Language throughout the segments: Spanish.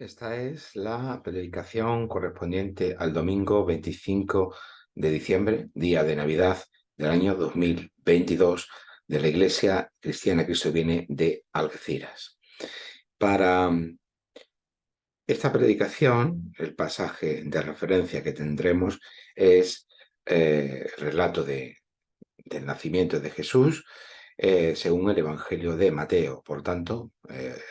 Esta es la predicación correspondiente al domingo 25 de diciembre, día de Navidad del año 2022, de la Iglesia Cristiana Cristo Viene de Algeciras. Para esta predicación, el pasaje de referencia que tendremos es el relato del nacimiento de Jesús, según el Evangelio de Mateo. Por tanto,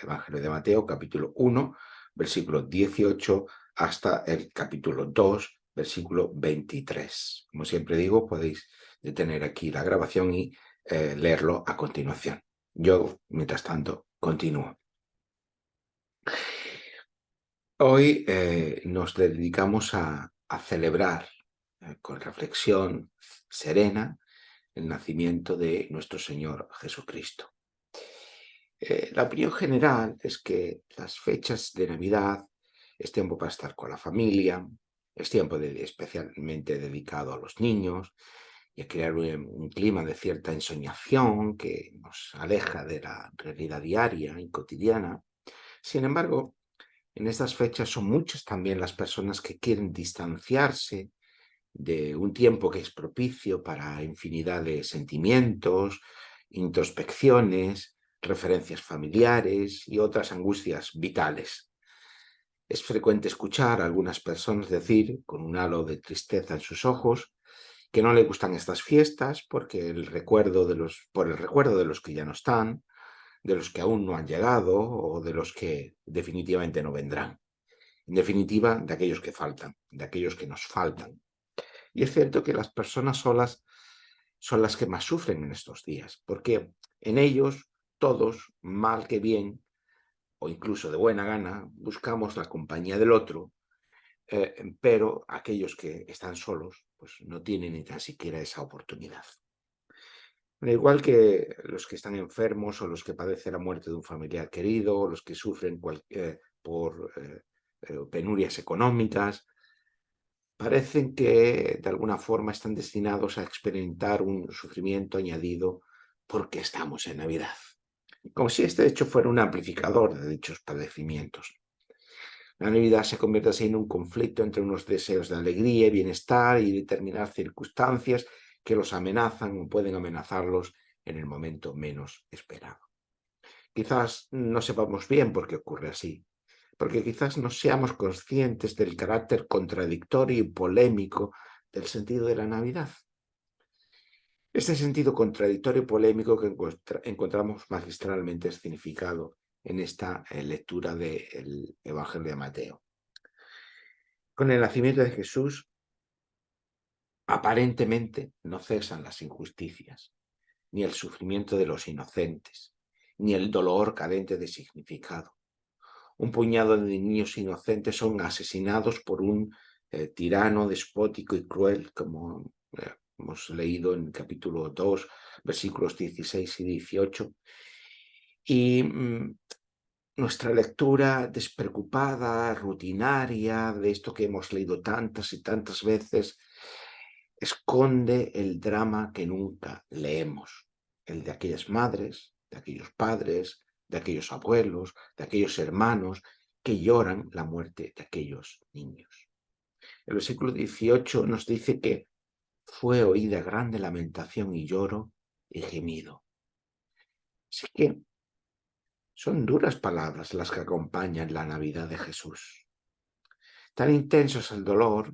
Evangelio de Mateo, capítulo 1, versículo 18, hasta el capítulo 2, versículo 23. Como siempre digo, podéis detener aquí la grabación y leerlo a continuación. Yo, mientras tanto, continúo. Hoy nos dedicamos a celebrar con reflexión serena el nacimiento de nuestro Señor Jesucristo. La opinión general es que las fechas de Navidad es tiempo para estar con la familia, es tiempo especialmente dedicado a los niños y a crear un clima de cierta ensoñación que nos aleja de la realidad diaria y cotidiana. Sin embargo, en estas fechas son muchas también las personas que quieren distanciarse de un tiempo que es propicio para infinidad de sentimientos, introspecciones, referencias familiares y otras angustias vitales. Es frecuente escuchar a algunas personas decir, con un halo de tristeza en sus ojos, que no le gustan estas fiestas porque por el recuerdo de los que ya no están, de los que aún no han llegado o de los que definitivamente no vendrán. En definitiva, de aquellos que faltan, de aquellos que nos faltan. Y es cierto que las personas solas son las que más sufren en estos días, porque en ellos todos, mal que bien, o incluso de buena gana, buscamos la compañía del otro, pero aquellos que están solos, pues no tienen ni tan siquiera esa oportunidad. Al igual que los que están enfermos o los que padecen la muerte de un familiar querido, o los que sufren por penurias económicas, parecen que de alguna forma están destinados a experimentar un sufrimiento añadido porque estamos en Navidad. Como si este hecho fuera un amplificador de dichos padecimientos. La Navidad se convierte así en un conflicto entre unos deseos de alegría y bienestar y determinadas circunstancias que los amenazan o pueden amenazarlos en el momento menos esperado. Quizás no sepamos bien por qué ocurre así, porque quizás no seamos conscientes del carácter contradictorio y polémico del sentido de la Navidad. Este sentido contradictorio y polémico que encontramos magistralmente significado en esta lectura del Evangelio de Mateo. Con el nacimiento de Jesús, aparentemente no cesan las injusticias, ni el sufrimiento de los inocentes, ni el dolor carente de significado. Un puñado de niños inocentes son asesinados por un tirano despótico y cruel, como hemos leído en el capítulo 2, versículos 16 y 18. Y nuestra lectura despreocupada, rutinaria, de esto que hemos leído tantas y tantas veces, esconde el drama que nunca leemos, el de aquellas madres, de aquellos padres, de aquellos abuelos, de aquellos hermanos que lloran la muerte de aquellos niños. El versículo 18 nos dice que fue oída grande lamentación y lloro y gemido. Así que son duras palabras las que acompañan la Navidad de Jesús. Tan intenso es el dolor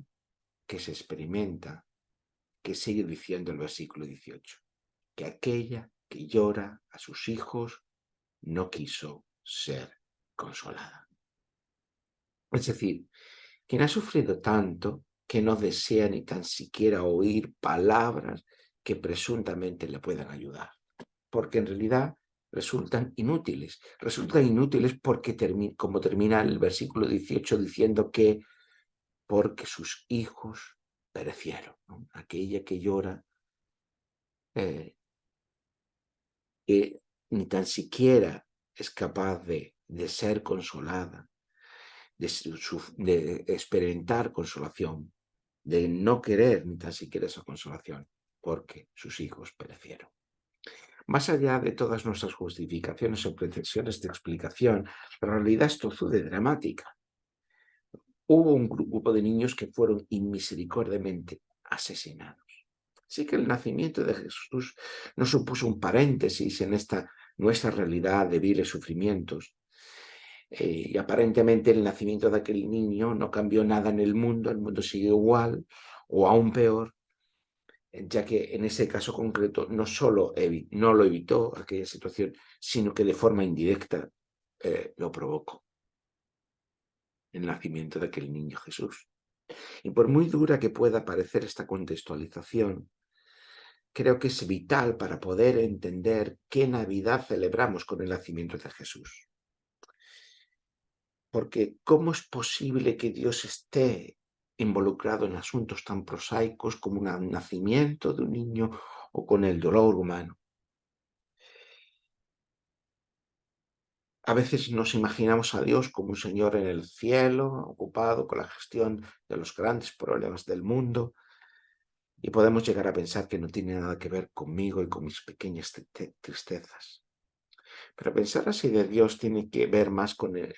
que se experimenta, que sigue diciendo el versículo 18, que aquella que llora a sus hijos no quiso ser consolada. Es decir, quien ha sufrido tanto que no desea ni tan siquiera oír palabras que presuntamente le puedan ayudar, porque en realidad resultan inútiles. Resultan inútiles porque, como termina el versículo 18 diciendo que porque sus hijos perecieron, ¿no? Aquella que llora, que ni tan siquiera es capaz de ser consolada, de experimentar consolación, de no querer ni tan siquiera esa consolación, porque sus hijos perecieron. Más allá de todas nuestras justificaciones o pretensiones de explicación, la realidad es tozuda y dramática. hubo un grupo de niños que fueron inmisericordiamente asesinados. Así que el nacimiento de Jesús no supuso un paréntesis en esta nuestra realidad de viles sufrimientos. Y aparentemente el nacimiento de aquel niño no cambió nada en el mundo siguió igual o aún peor, ya que en ese caso concreto no solo no lo evitó aquella situación, sino que de forma indirecta lo provocó, el nacimiento de aquel niño Jesús. Y por muy dura que pueda parecer esta contextualización, creo que es vital para poder entender qué Navidad celebramos con el nacimiento de Jesús. Porque ¿cómo es posible que Dios esté involucrado en asuntos tan prosaicos como un nacimiento de un niño o con el dolor humano? A veces nos imaginamos a Dios como un señor en el cielo, ocupado con la gestión de los grandes problemas del mundo, y podemos llegar a pensar que no tiene nada que ver conmigo y con mis pequeñas tristezas. Pero pensar así de Dios tiene que ver más con el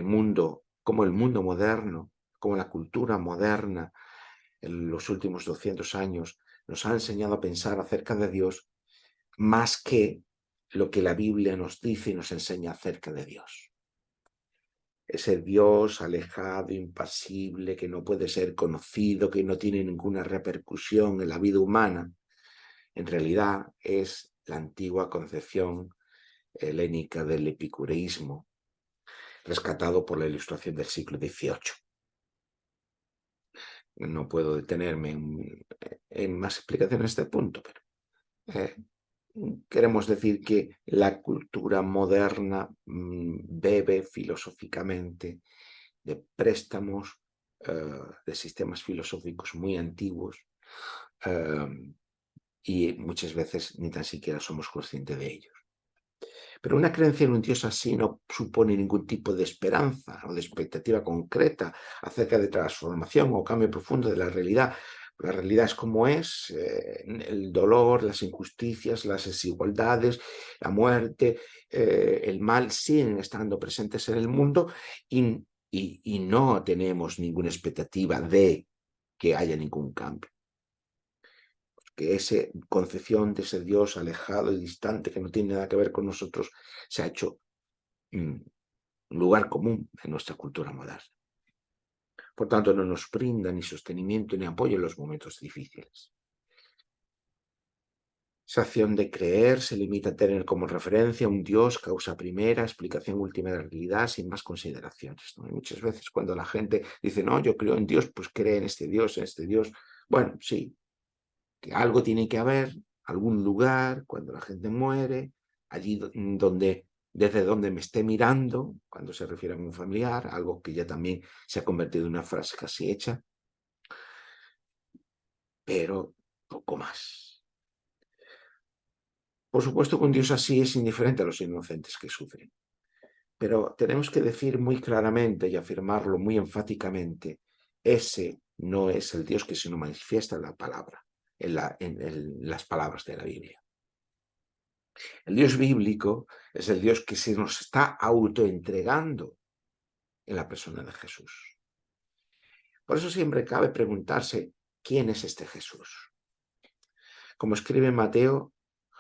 mundo, como el mundo moderno, como la cultura moderna en los últimos 200 años nos ha enseñado a pensar acerca de Dios más que lo que la Biblia nos dice y nos enseña acerca de Dios. Ese Dios alejado, impasible, que no puede ser conocido, que no tiene ninguna repercusión en la vida humana, en realidad es la antigua concepción helénica del epicureísmo, rescatado por la Ilustración del siglo XVIII. No puedo detenerme en más explicaciones de este punto, pero queremos decir que la cultura moderna bebe filosóficamente de préstamos de sistemas filosóficos muy antiguos y muchas veces ni tan siquiera somos conscientes de ellos. Pero una creencia en un Dios así no supone ningún tipo de esperanza o de expectativa concreta acerca de transformación o cambio profundo de la realidad. La realidad es como es, el dolor, las injusticias, las desigualdades, la muerte, el mal siguen estando presentes en el mundo y no tenemos ninguna expectativa de que haya ningún cambio. Que esa concepción de ese Dios alejado y distante que no tiene nada que ver con nosotros se ha hecho un lugar común en nuestra cultura moderna. Por tanto, no nos brinda ni sostenimiento ni apoyo en los momentos difíciles. Esa acción de creer se limita a tener como referencia un Dios, causa primera, explicación última de la realidad, sin más consideraciones, ¿no? Y muchas veces cuando la gente dice, no, yo creo en Dios, pues cree en este Dios, en este Dios. Bueno, sí, que algo tiene que haber, algún lugar, cuando la gente muere, allí desde donde me esté mirando, cuando se refiere a un familiar, algo que ya también se ha convertido en una frase casi hecha, pero poco más. Por supuesto que un Dios así es indiferente a los inocentes que sufren, pero tenemos que decir muy claramente y afirmarlo muy enfáticamente, ese no es el Dios que se nos manifiesta en la palabra, en las palabras de la Biblia. El Dios bíblico es el Dios que se nos está autoentregando en la persona de Jesús. Por eso siempre cabe preguntarse, ¿quién es este Jesús? Como escribe Mateo,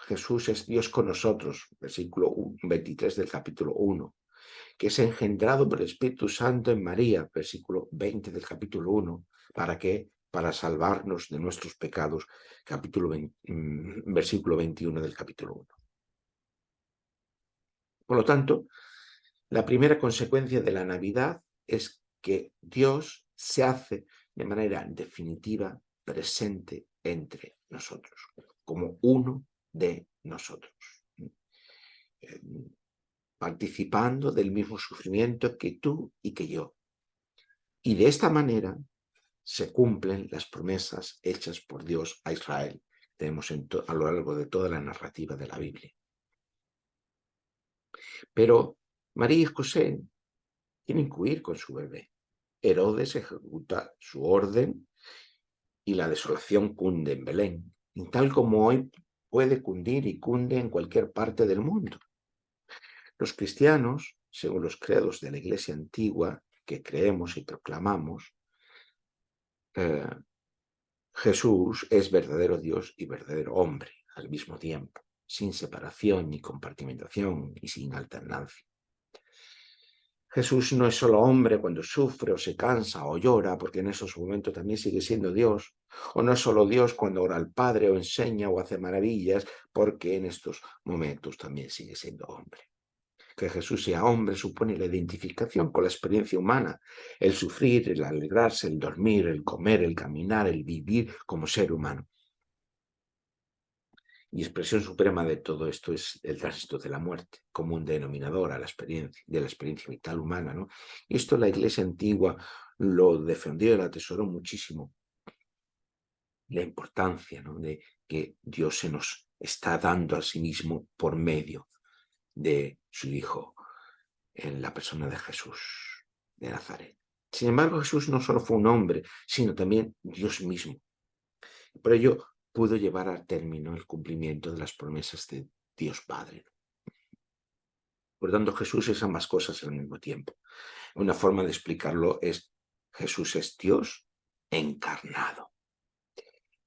Jesús es Dios con nosotros, versículo 23 del capítulo 1, que es engendrado por el Espíritu Santo en María, versículo 20 del capítulo 1, ¿para qué? Para salvarnos de nuestros pecados, versículo 21 del capítulo 1. Por lo tanto, la primera consecuencia de la Navidad es que Dios se hace de manera definitiva presente entre nosotros, como uno de nosotros, participando del mismo sufrimiento que tú y que yo. Y de esta manera se cumplen las promesas hechas por Dios a Israel. Tenemos a lo largo de toda la narrativa de la Biblia. Pero María y José tienen que huir con su bebé. Herodes ejecuta su orden y la desolación cunde en Belén, tal como hoy puede cundir y cunde en cualquier parte del mundo. Los cristianos, según los credos de la Iglesia antigua, que creemos y proclamamos, Jesús es verdadero Dios y verdadero hombre al mismo tiempo, sin separación ni compartimentación y sin alternancia. Jesús no es solo hombre cuando sufre o se cansa o llora, porque en esos momentos también sigue siendo Dios. O no es solo Dios cuando ora al Padre o enseña o hace maravillas, porque en estos momentos también sigue siendo hombre. Que Jesús sea hombre supone la identificación con la experiencia humana, el sufrir, el alegrarse, el dormir, el comer, el caminar, el vivir como ser humano. Y expresión suprema de todo esto es el tránsito de la muerte, como un denominador a la experiencia, de la experiencia vital humana, ¿no? Y esto la Iglesia antigua lo defendió y lo atesoró muchísimo, la importancia, ¿no?, de que Dios se nos está dando a sí mismo por medio de su Hijo, en la persona de Jesús de Nazaret. Sin embargo, Jesús no solo fue un hombre, sino también Dios mismo. Por ello, pudo llevar a término el cumplimiento de las promesas de Dios Padre. Por tanto, Jesús es ambas cosas al mismo tiempo. Una forma de explicarlo es: Jesús es Dios encarnado.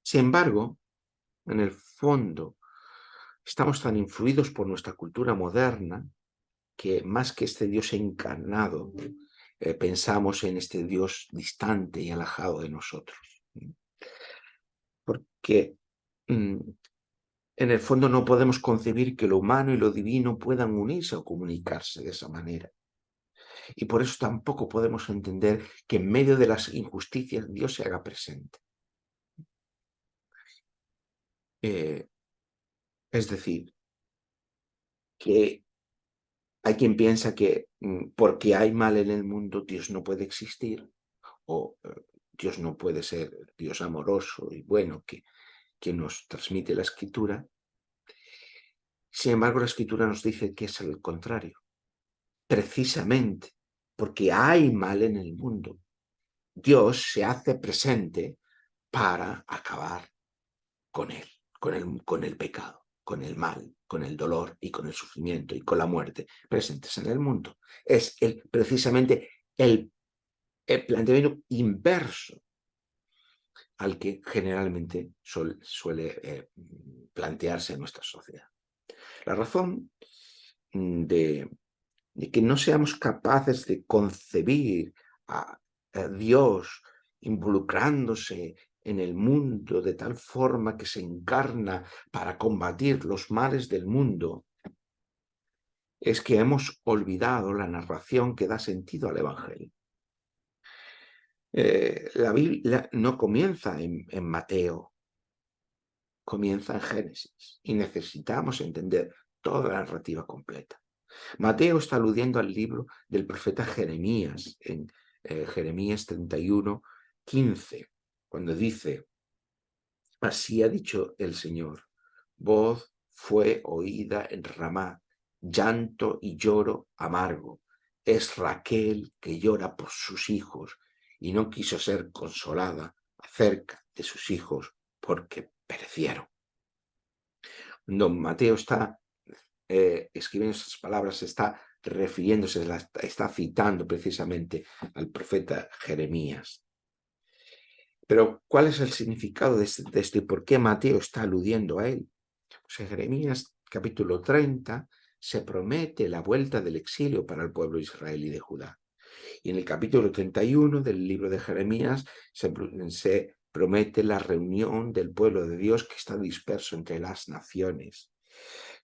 Sin embargo, en el fondo, estamos tan influidos por nuestra cultura moderna que más que este Dios encarnado, pensamos en este Dios distante y alejado de nosotros. Porque en el fondo no podemos concebir que lo humano y lo divino puedan unirse o comunicarse de esa manera. Y por eso tampoco podemos entender que en medio de las injusticias Dios se haga presente. Es decir, que hay quien piensa que porque hay mal en el mundo Dios no puede existir, o Dios no puede ser Dios amoroso y bueno que nos transmite la Escritura. Sin embargo, la Escritura nos dice que es el contrario. Precisamente porque hay mal en el mundo, Dios se hace presente para acabar con él, con el pecado, con el mal, con el dolor y con el sufrimiento y con la muerte presentes en el mundo. Es precisamente el planteamiento inverso al que generalmente suele plantearse en nuestra sociedad. La razón de que no seamos capaces de concebir a Dios involucrándose en el mundo de tal forma que se encarna para combatir los males del mundo, es que hemos olvidado la narración que da sentido al Evangelio. La Biblia no comienza en Mateo, comienza en Génesis y necesitamos entender toda la narrativa completa. Mateo está aludiendo al libro del profeta Jeremías, en Jeremías 31, 15, cuando dice: así ha dicho el Señor, voz fue oída en Ramá, llanto y lloro amargo. Es Raquel que llora por sus hijos y no quiso ser consolada acerca de sus hijos porque perecieron. Don Mateo está escribiendo estas palabras, está refiriéndose, está citando precisamente al profeta Jeremías. Pero, ¿cuál es el significado de esto y por qué Mateo está aludiendo a él? Pues en Jeremías capítulo 30 se promete la vuelta del exilio para el pueblo israelí de Judá. Y en el capítulo 31 del libro de Jeremías se promete la reunión del pueblo de Dios que está disperso entre las naciones.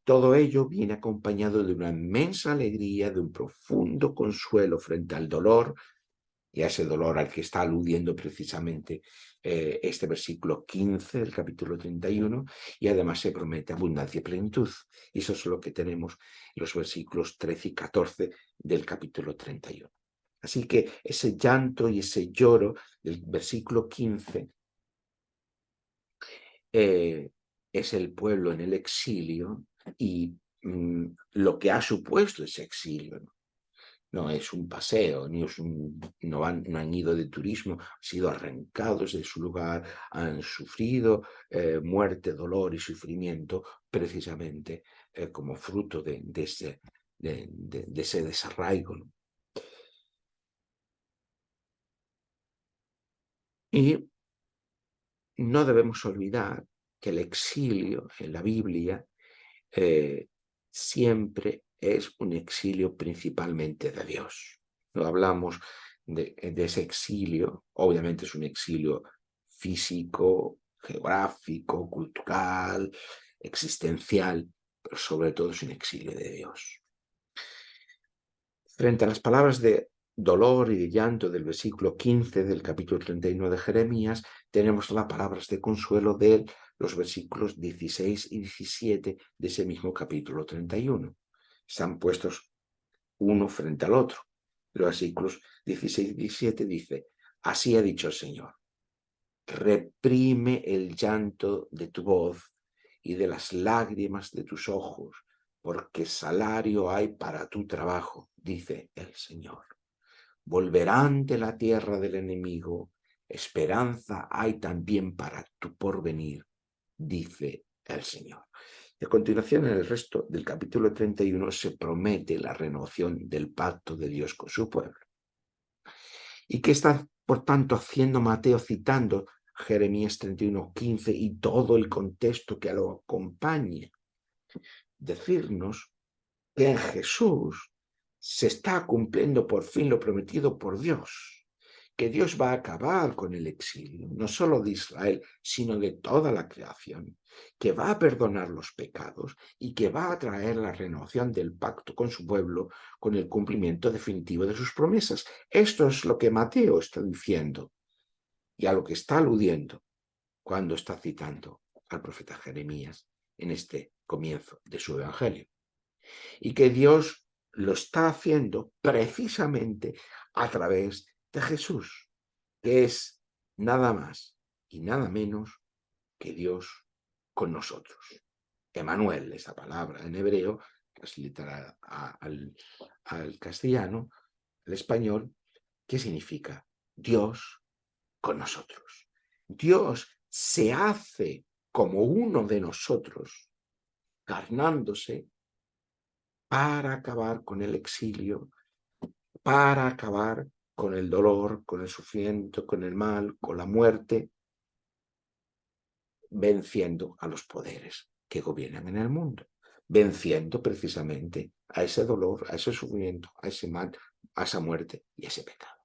Todo ello viene acompañado de una inmensa alegría, de un profundo consuelo frente al dolor, y a ese dolor al que está aludiendo precisamente este versículo 15 del capítulo 31, y además se promete abundancia y plenitud. Y eso es lo que tenemos en los versículos 13 y 14 del capítulo 31. Así que ese llanto y ese lloro del versículo 15 es el pueblo en el exilio y lo que ha supuesto ese exilio. No es un paseo, no han ido de turismo, han sido arrancados de su lugar, han sufrido muerte, dolor y sufrimiento precisamente como fruto de ese desarraigo, ¿no? Y no debemos olvidar que el exilio en la Biblia siempre es un exilio principalmente de Dios. No hablamos de ese exilio, obviamente es un exilio físico, geográfico, cultural, existencial, pero sobre todo es un exilio de Dios. Frente a las palabras de dolor y de llanto del versículo 15 del capítulo 31 de Jeremías, tenemos las palabras de consuelo de los versículos 16 y 17 de ese mismo capítulo 31. Están puestos uno frente al otro. Los versículos 16 y 17 dice: así ha dicho el Señor, reprime el llanto de tu voz y de las lágrimas de tus ojos, porque salario hay para tu trabajo, dice el Señor. Volverán de la tierra del enemigo, esperanza hay también para tu porvenir, dice el Señor. Y a continuación, en el resto del capítulo 31, se promete la renovación del pacto de Dios con su pueblo. ¿Y qué está, por tanto, haciendo Mateo citando Jeremías 31:15 y todo el contexto que lo acompaña? Decirnos que en Jesús se está cumpliendo por fin lo prometido por Dios, que Dios va a acabar con el exilio, no solo de Israel, sino de toda la creación, que va a perdonar los pecados y que va a traer la renovación del pacto con su pueblo, con el cumplimiento definitivo de sus promesas. Esto es lo que Mateo está diciendo y a lo que está aludiendo cuando está citando al profeta Jeremías en este comienzo de su evangelio. Y que Dios lo está haciendo precisamente a través de Jesús, que es nada más y nada menos que Dios con nosotros. Emmanuel, esa palabra en hebreo, transliterada al castellano, al español, ¿qué significa? Dios con nosotros. Dios se hace como uno de nosotros, carnándose para acabar con el exilio, para acabar con el dolor, con el sufrimiento, con el mal, con la muerte, venciendo a los poderes que gobiernan en el mundo, venciendo precisamente a ese dolor, a ese sufrimiento, a ese mal, a esa muerte y a ese pecado.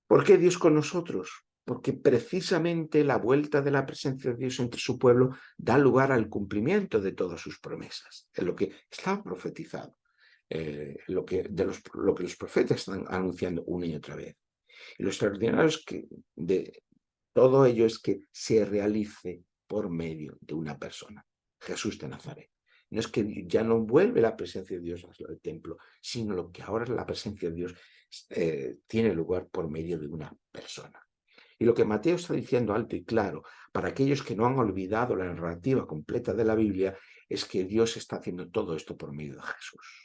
¿Por qué Dios con nosotros? Porque precisamente la vuelta de la presencia de Dios entre su pueblo da lugar al cumplimiento de todas sus promesas, en lo que está profetizado. Lo que los profetas están anunciando una y otra vez. Y lo extraordinario es que de todo ello es que se realice por medio de una persona, Jesús de Nazaret. No es que ya no vuelve la presencia de Dios al templo, sino lo que ahora la presencia de Dios tiene lugar por medio de una persona. Y lo que Mateo está diciendo alto y claro para aquellos que no han olvidado la narrativa completa de la Biblia es que Dios está haciendo todo esto por medio de Jesús.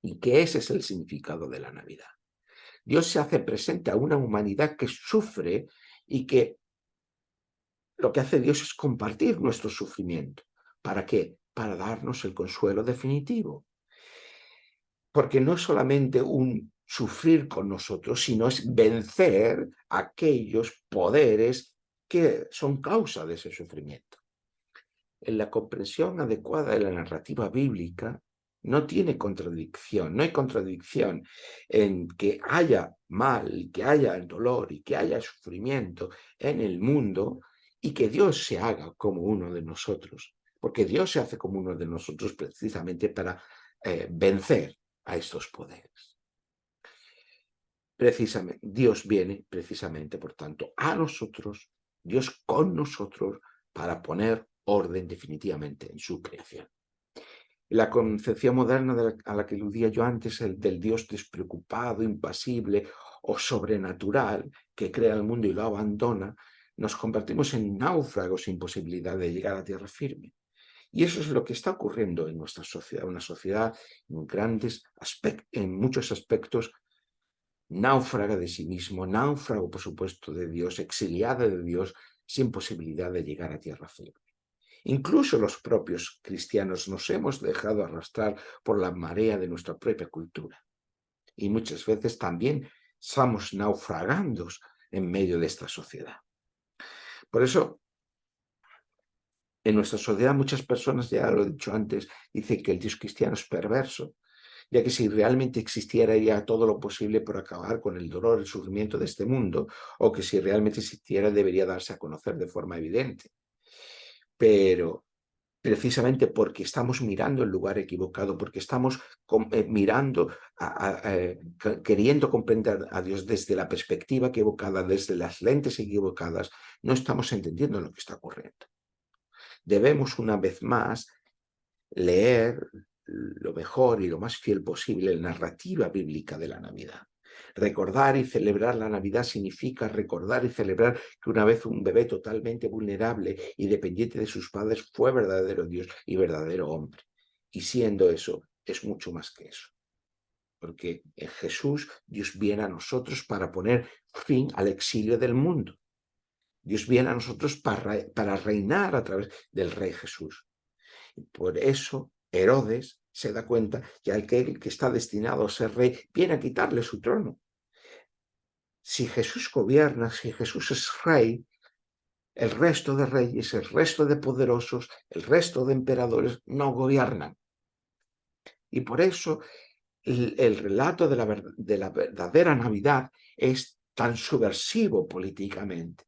Y que ese es el significado de la Navidad. Dios se hace presente a una humanidad que sufre y que lo que hace Dios es compartir nuestro sufrimiento. ¿Para qué? Para darnos el consuelo definitivo. Porque no es solamente un sufrir con nosotros, sino es vencer aquellos poderes que son causa de ese sufrimiento. En la comprensión adecuada de la narrativa bíblica no tiene contradicción, no hay contradicción en que haya mal, que haya dolor y que haya sufrimiento en el mundo y que Dios se haga como uno de nosotros, porque Dios se hace como uno de nosotros precisamente para vencer a estos poderes. Precisamente, Dios viene precisamente, por tanto, a nosotros, Dios con nosotros, para poner orden definitivamente en su creación. La concepción moderna a la que aludía yo antes, el del Dios despreocupado, impasible o sobrenatural que crea el mundo y lo abandona, nos convertimos en náufragos sin posibilidad de llegar a tierra firme. Y eso es lo que está ocurriendo en nuestra sociedad, una sociedad en muchos aspectos náufraga de sí mismo, náufrago, por supuesto, de Dios, exiliada de Dios, sin posibilidad de llegar a tierra firme. Incluso los propios cristianos nos hemos dejado arrastrar por la marea de nuestra propia cultura. Y muchas veces también estamos naufragando en medio de esta sociedad. Por eso, en nuestra sociedad muchas personas, ya lo he dicho antes, dicen que el Dios cristiano es perverso, ya que si realmente existiera haría todo lo posible por acabar con el dolor, el sufrimiento de este mundo, o que si realmente existiera debería darse a conocer de forma evidente. Pero precisamente porque estamos mirando el lugar equivocado, porque estamos mirando, queriendo comprender a Dios desde la perspectiva equivocada, desde las lentes equivocadas, no estamos entendiendo lo que está ocurriendo. Debemos una vez más leer lo mejor y lo más fiel posible la narrativa bíblica de la Navidad. Recordar y celebrar la Navidad significa recordar y celebrar que una vez un bebé totalmente vulnerable y dependiente de sus padres fue verdadero Dios y verdadero hombre. Y siendo eso, es mucho más que eso. Porque en Jesús Dios viene a nosotros para poner fin al exilio del mundo. Dios viene a nosotros para reinar a través del Rey Jesús. Y por eso Herodes se da cuenta que aquel que está destinado a ser rey viene a quitarle su trono. Si Jesús gobierna, si Jesús es rey, el resto de reyes, el resto de poderosos, el resto de emperadores no gobiernan. Y por eso el relato de la verdadera Navidad es tan subversivo políticamente,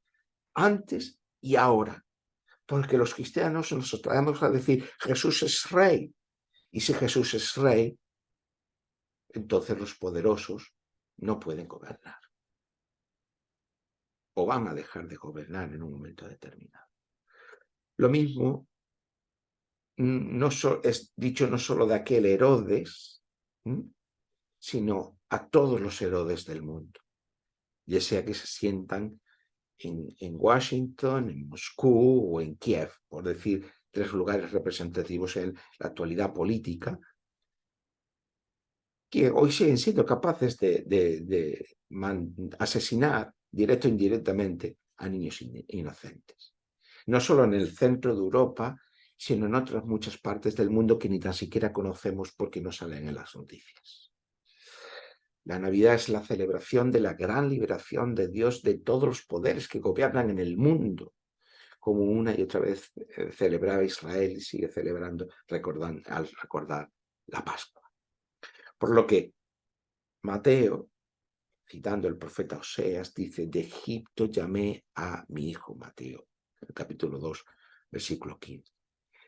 antes y ahora, porque los cristianos nos atrevemos a decir Jesús es rey. Y si Jesús es rey, entonces los poderosos no pueden gobernar o van a dejar de gobernar en un momento determinado. Lo mismo es dicho no solo de aquel Herodes, sino a todos los Herodes del mundo, ya sea que se sientan en Washington, en Moscú o en Kiev, por decir 3 lugares representativos en la actualidad política, que hoy siguen siendo capaces de asesinar directo e indirectamente a niños inocentes. No solo en el centro de Europa, sino en otras muchas partes del mundo que ni tan siquiera conocemos porque no salen en las noticias. La Navidad es la celebración de la gran liberación de Dios de todos los poderes que gobiernan en el mundo, como una y otra vez celebraba Israel y sigue celebrando al recordar la Pascua. Por lo que Mateo, citando el profeta Oseas, dice: de Egipto llamé a mi hijo Mateo, en el capítulo 2, versículo 15.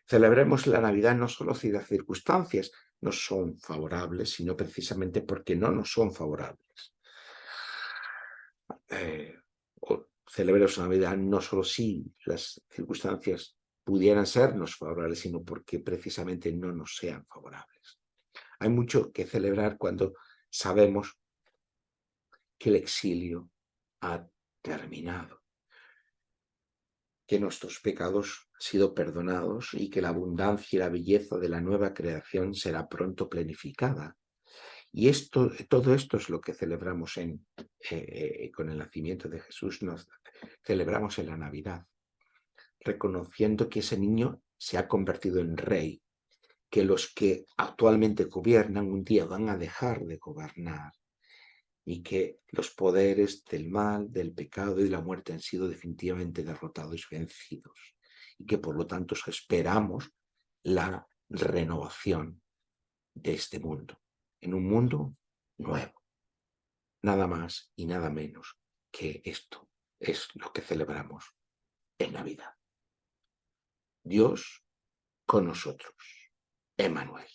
Celebremos la Navidad no solo si las circunstancias no son favorables, sino precisamente porque no nos son favorables. Celebremos la Navidad no solo si las circunstancias pudieran sernos favorables, sino porque precisamente no nos sean favorables. Hay mucho que celebrar cuando sabemos que el exilio ha terminado, que nuestros pecados han sido perdonados y que la abundancia y la belleza de la nueva creación será pronto planificada. Y todo esto es lo que celebramos con el nacimiento de Jesús, nos celebramos en la Navidad, reconociendo que ese niño se ha convertido en rey, que los que actualmente gobiernan un día van a dejar de gobernar, y que los poderes del mal, del pecado y de la muerte han sido definitivamente derrotados y vencidos, y que por lo tanto esperamos la renovación de este mundo, en un mundo nuevo. Nada más y nada menos que esto es lo que celebramos en Navidad. Dios con nosotros, Emmanuel,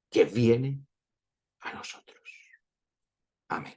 que viene a nosotros. Amén.